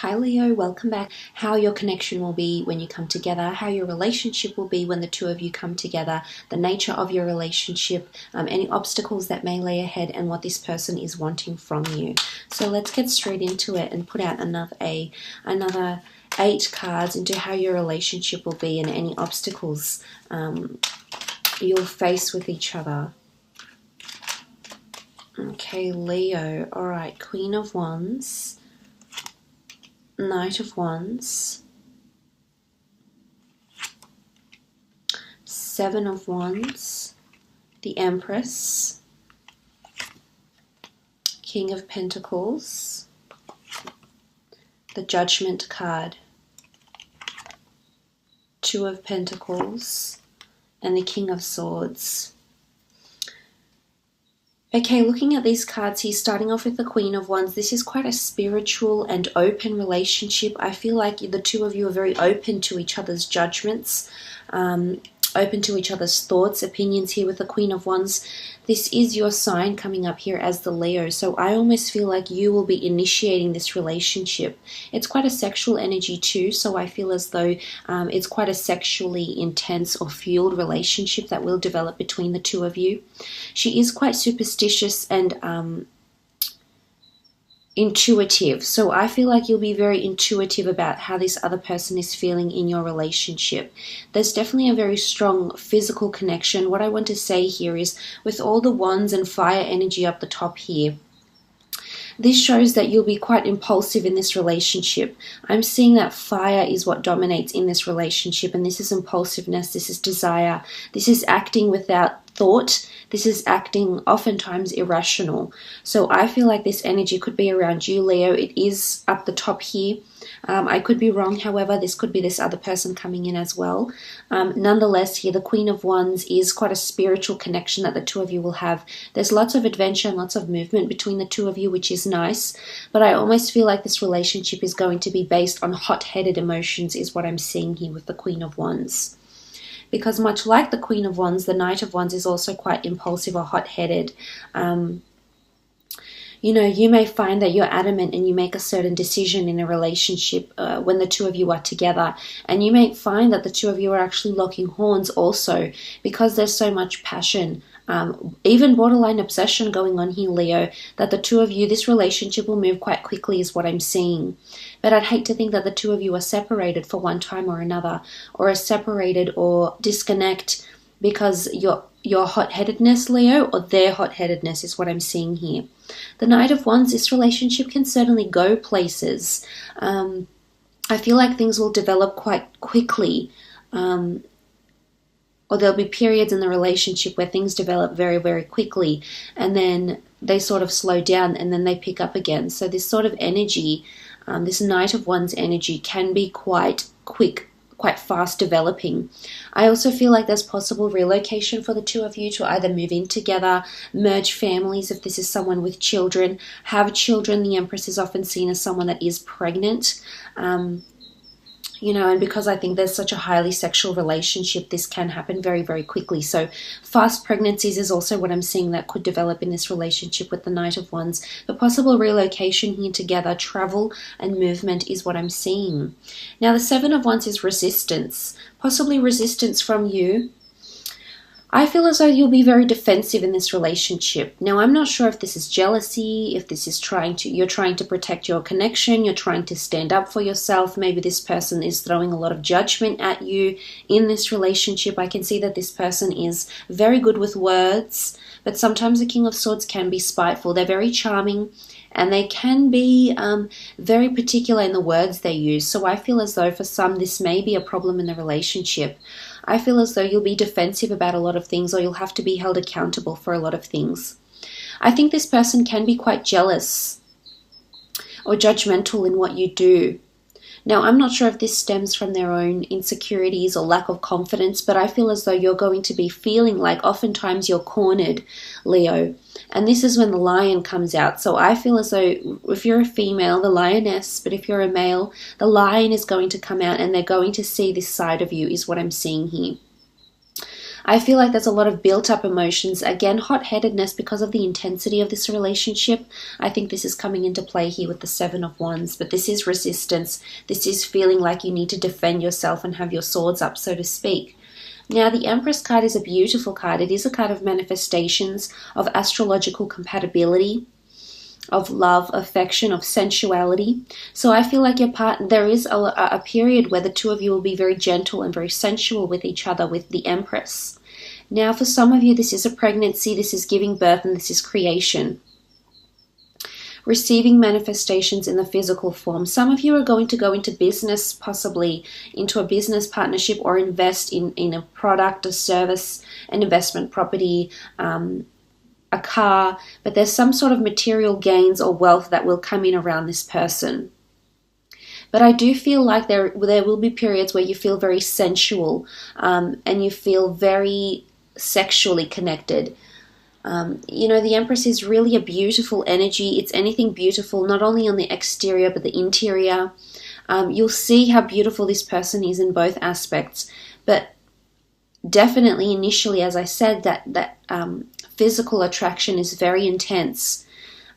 Hi Leo, welcome back. How your connection will be when you come together, how your relationship will be when the two of you come together, the nature of your relationship, any obstacles that may lay ahead, and what this person is wanting from you. So let's get straight into it and put out another 8 cards into how your relationship will be and any obstacles you'll face with each other. Okay, Leo. All right, Queen of Wands, Knight of Wands, 7 of Wands, the Empress, King of Pentacles, the Judgment card, 2 of Pentacles, and the King of Swords. Okay, looking at these cards here, starting off with the Queen of Wands, this is quite a spiritual and open relationship. I feel like the two of you are very open to each other's judgments, open to each other's thoughts, opinions here with the Queen of Wands. This is your sign coming up here as the Leo, so I almost feel like you will be initiating this relationship. It's quite a sexual energy too, so I feel as though it's quite a sexually intense or fueled relationship that will develop between the two of you. She is quite superstitious and intuitive, so I feel like you'll be very intuitive about how this other person is feeling in your relationship. There's definitely a very strong physical connection. What I want to say here is, with all the wands and fire energy up the top here, this shows that you'll be quite impulsive in this relationship. I'm seeing that fire is what dominates in this relationship, and this is impulsiveness, this is desire, this is acting without thought, this is acting oftentimes irrational. So I feel like this energy could be around you, Leo. It is up the top here. I could be wrong, however, this could be this other person coming in as well. Nonetheless, here the Queen of Wands is quite a spiritual connection that the two of you will have. There's lots of adventure and lots of movement between the two of you, which is nice, but I almost feel like this relationship is going to be based on hot-headed emotions, is what I'm seeing here with the Queen of Wands. Because much like the Queen of Wands, the Knight of Wands is also quite impulsive or hot-headed. You know, you may find that you're adamant and you make a certain decision in a relationship when the two of you are together. And you may find that the two of you are actually locking horns also, because there's so much passion, even borderline obsession going on here, Leo, that the two of you, this relationship will move quite quickly is what I'm seeing. But I'd hate to think that the two of you are separated for one time or another, or are separated or disconnect because your hot-headedness, Leo, or their hot-headedness is what I'm seeing here. The Knight of Wands, this relationship can certainly go places. I feel like things will develop quite quickly, or there'll be periods in the relationship where things develop very, very quickly, and then they sort of slow down and then they pick up again. So this sort of energy, this Knight of Wands energy, can be quite quick, quite fast developing. I also feel like there's possible relocation for the two of you to either move in together, merge families if this is someone with children, have children. The Empress is often seen as someone that is pregnant. You know, and because I think there's such a highly sexual relationship, this can happen very, very quickly. So fast pregnancies is also what I'm seeing that could develop in this relationship with the Knight of Wands. But possible relocation here together, travel and movement is what I'm seeing. Now the 7 of Wands is resistance, possibly resistance from you. I feel as though you'll be very defensive in this relationship. Now, I'm not sure if this is jealousy, if this is you're trying to protect your connection, you're trying to stand up for yourself. Maybe this person is throwing a lot of judgment at you in this relationship. I can see that this person is very good with words, but sometimes the King of Swords can be spiteful. They're very charming, and they can be very particular in the words they use. So I feel as though for some, this may be a problem in the relationship. I feel as though you'll be defensive about a lot of things, or you'll have to be held accountable for a lot of things. I think this person can be quite jealous or judgmental in what you do. Now, I'm not sure if this stems from their own insecurities or lack of confidence, but I feel as though you're going to be feeling like oftentimes you're cornered, Leo. And this is when the lion comes out. So I feel as though if you're a female, the lioness, but if you're a male, the lion is going to come out and they're going to see this side of you, is what I'm seeing here. I feel like there's a lot of built up emotions. Again, hot-headedness because of the intensity of this relationship. I think this is coming into play here with the Seven of Wands. But this is resistance. This is feeling like you need to defend yourself and have your swords up, so to speak. Now, the Empress card is a beautiful card. It is a card of manifestations, of astrological compatibility, of love, affection, of sensuality. So I feel like there is a period where the two of you will be very gentle and very sensual with each other, with the Empress. Now, for some of you, this is a pregnancy, this is giving birth, and this is creation. Receiving manifestations in the physical form. Some of you are going to go into business, possibly into a business partnership, or invest in a product, a service, an investment property, a car, but there's some sort of material gains or wealth that will come in around this person. But I do feel like there will be periods where you feel very sensual, and you feel very sexually connected. You know, the Empress is really a beautiful energy. It's anything beautiful, not only on the exterior but the interior. You'll see how beautiful this person is in both aspects, but definitely initially, as I said, that physical attraction is very intense.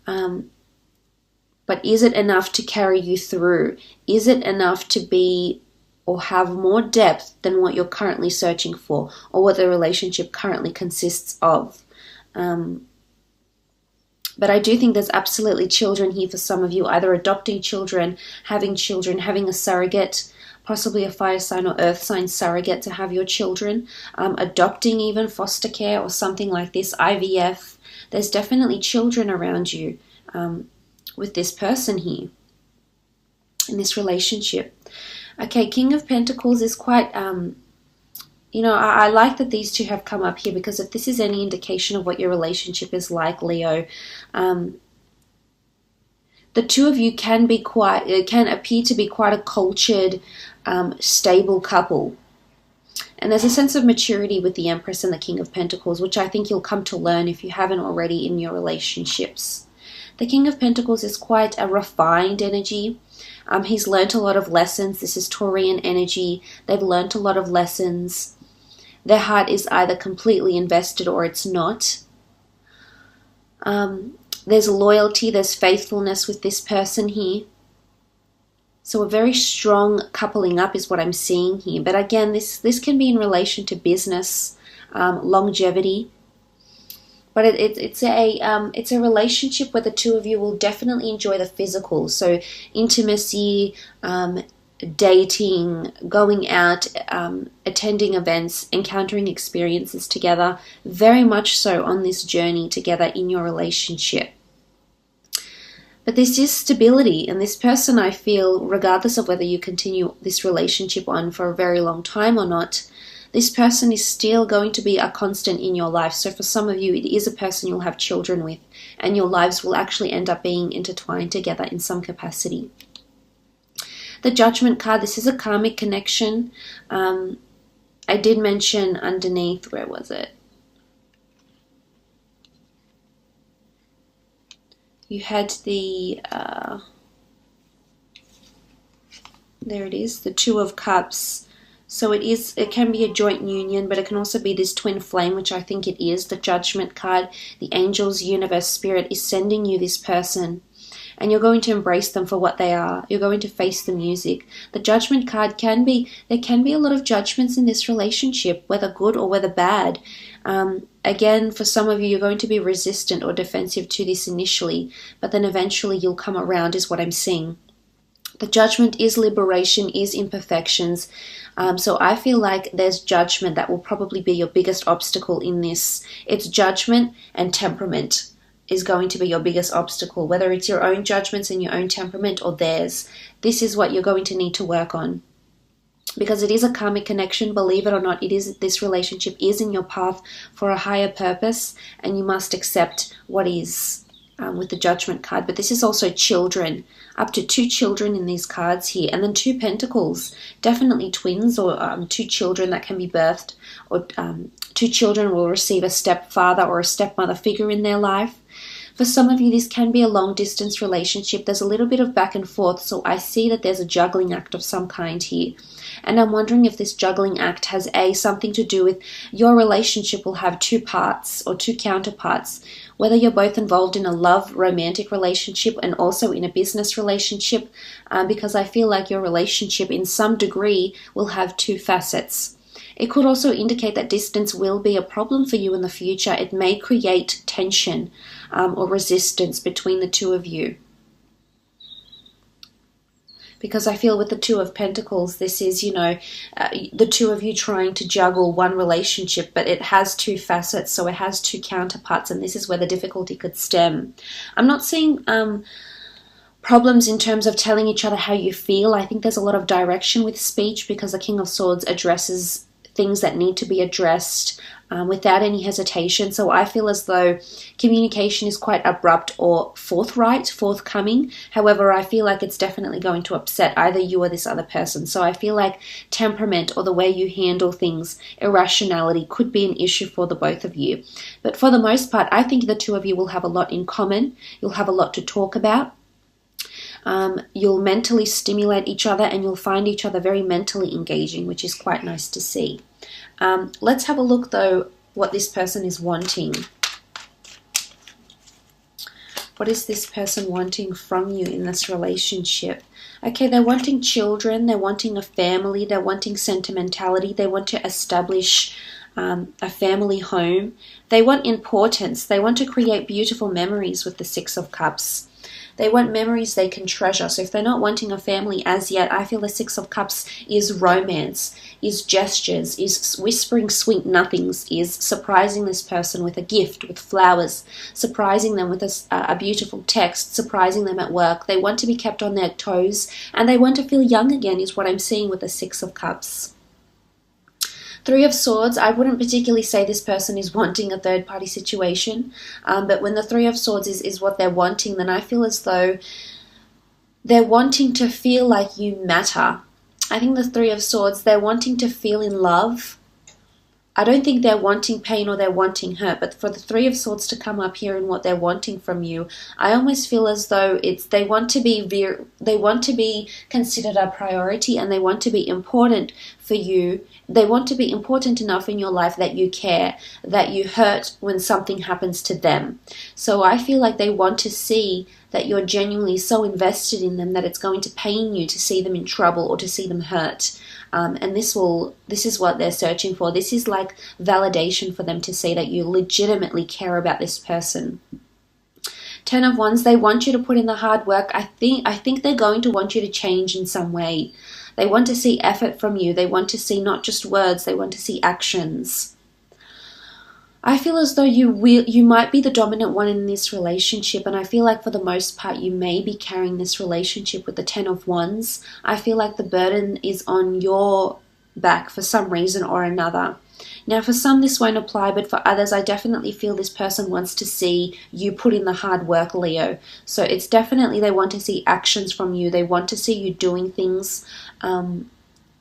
But is it enough to carry you through? Is it enough to be or have more depth than what you're currently searching for, or what the relationship currently consists of? But I do think there's absolutely children here for some of you, either adopting children, having a surrogate, possibly a fire sign or earth sign surrogate to have your children, adopting even, foster care or something like this, IVF. There's definitely children around you with this person here in this relationship. Okay, King of Pentacles is quite, you know, I like that these two have come up here, because if this is any indication of what your relationship is like, Leo, the two of you can appear to be quite a cultured, stable couple. And there's a sense of maturity with the Empress and the King of Pentacles, which I think you'll come to learn if you haven't already in your relationships. The King of Pentacles is quite a refined energy. He's learnt a lot of lessons. This is Taurian energy. They've learnt a lot of lessons. Their heart is either completely invested or it's not. There's loyalty, there's faithfulness with this person here. So a very strong coupling up is what I'm seeing here. But again, this can be in relation to business, longevity. But it's a relationship where the two of you will definitely enjoy the physical. So intimacy, dating, going out, attending events, encountering experiences together. Very much so on this journey together in your relationship. But this is stability, and this person, I feel, regardless of whether you continue this relationship on for a very long time or not, this person is still going to be a constant in your life. So for some of you, it is a person you'll have children with, and your lives will actually end up being intertwined together in some capacity. The Judgment card, this is a karmic connection. I did mention underneath, where was it? You had the, there it is, the Two of Cups. So it can be a joint union, but it can also be this twin flame, which I think it is. The Judgment card, the angels, universe, spirit is sending you this person, and you're going to embrace them for what they are. You're going to face the music. The Judgment card there can be a lot of judgments in this relationship, whether good or whether bad. Again, for some of you, you're going to be resistant or defensive to this initially, but then eventually you'll come around, is what I'm seeing. The Judgment is liberation, is imperfections. So I feel like there's judgment that will probably be your biggest obstacle in this. It's judgment and temperament is going to be your biggest obstacle, whether it's your own judgments and your own temperament or theirs. This is what you're going to need to work on. Because it is a karmic connection, believe it or not, this relationship is in your path for a higher purpose, and you must accept what is with the Judgment card. But this is also children, up to 2 children in these cards here, and then 2 pentacles, definitely twins or 2 children that can be birthed, or 2 children will receive a stepfather or a stepmother figure in their life. For some of you, this can be a long distance relationship. There's a little bit of back and forth, so I see that there's a juggling act of some kind here. And I'm wondering if this juggling act has something to do with your relationship will have two parts or two counterparts, whether you're both involved in a love romantic relationship and also in a business relationship, because I feel like your relationship in some degree will have two facets. It could also indicate that distance will be a problem for you in the future. It may create tension or resistance between the two of you. Because I feel with the Two of Pentacles, this is, the two of you trying to juggle one relationship, but it has two facets, so it has two counterparts, and this is where the difficulty could stem. I'm not seeing problems in terms of telling each other how you feel. I think there's a lot of direction with speech, because the King of Swords addresses things that need to be addressed without any hesitation. So I feel as though communication is quite abrupt or forthcoming. However, I feel like it's definitely going to upset either you or this other person. So I feel like temperament or the way you handle things, irrationality, could be an issue for the both of you. But for the most part, I think the two of you will have a lot in common. You'll have a lot to talk about. You'll mentally stimulate each other, and you'll find each other very mentally engaging, which is quite nice to see. Let's have a look, though, what this person is wanting. What is this person wanting from you in this relationship? Okay, they're wanting children, they're wanting a family, they're wanting sentimentality, they want to establish a family home. They want importance, they want to create beautiful memories with the Six of Cups. They want memories they can treasure. So if they're not wanting a family as yet, I feel the Six of Cups is romance, is gestures, is whispering sweet nothings, is surprising this person with a gift, with flowers, surprising them with a beautiful text, surprising them at work. They want to be kept on their toes, and they want to feel young again, is what I'm seeing with the Six of Cups. Three of Swords, I wouldn't particularly say this person is wanting a third-party situation, but when the Three of Swords is what they're wanting, then I feel as though they're wanting to feel like you matter. I think the Three of Swords, they're wanting to feel in love. I don't think they're wanting pain or they're wanting hurt, but for the Three of Swords to come up here and what they're wanting from you, I almost feel as though they want to be considered a priority, and they want to be important for you. They want to be important enough in your life that you care, that you hurt when something happens to them. So I feel like they want to see that you're genuinely so invested in them that it's going to pain you to see them in trouble or to see them hurt. And this is what they're searching for. This is like validation for them to see that you legitimately care about this person. Ten of Wands, they want you to put in the hard work. I think they're going to want you to change in some way. They want to see effort from you. They want to see not just words, they want to see actions. I feel as though you might be the dominant one in this relationship, and I feel like for the most part you may be carrying this relationship with the Ten of Wands. I feel like the burden is on your back for some reason or another. Now, for some this won't apply, but for others I definitely feel this person wants to see you put in the hard work, Leo. So it's definitely they want to see actions from you. They want to see you doing things, and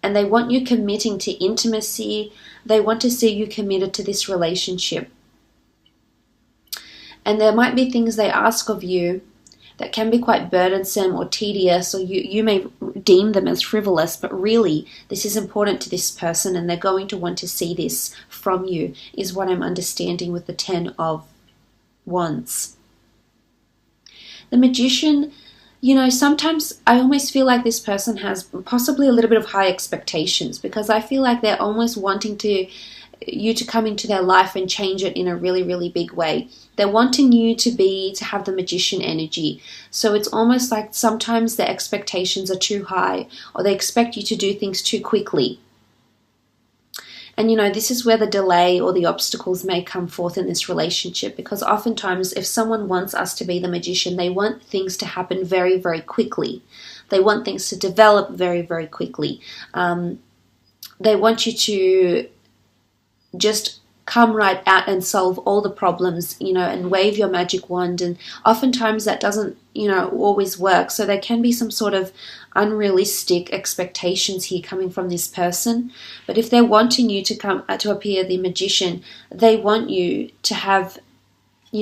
they want you committing to intimacy. They want to see you committed to this relationship. And there might be things they ask of you that can be quite burdensome or tedious, or you may deem them as frivolous, but really this is important to this person and they're going to want to see this from you, is what I'm understanding with the Ten of Wands. The Magician, sometimes I almost feel like this person has possibly a little bit of high expectations, because I feel like they're almost wanting you to come into their life and change it in a really, really big way. They're wanting you to have the Magician energy. So it's almost like sometimes their expectations are too high, or they expect you to do things too quickly. And this is where the delay or the obstacles may come forth in this relationship, because oftentimes if someone wants us to be the Magician, they want things to happen very, very quickly. They want things to develop very, very quickly. They want you to just come right out and solve all the problems, and wave your magic wand. And oftentimes that doesn't, always work. So there can be some sort of unrealistic expectations here coming from this person. But if they're wanting you to appear the Magician, they want you to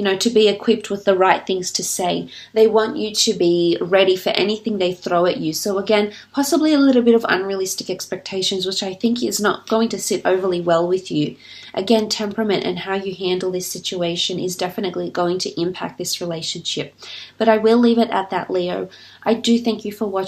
to be equipped with the right things to say. They want you to be ready for anything they throw at you. So again, possibly a little bit of unrealistic expectations, which I think is not going to sit overly well with you. Again, temperament and how you handle this situation is definitely going to impact this relationship. But I will leave it at that, Leo. I do thank you for watching.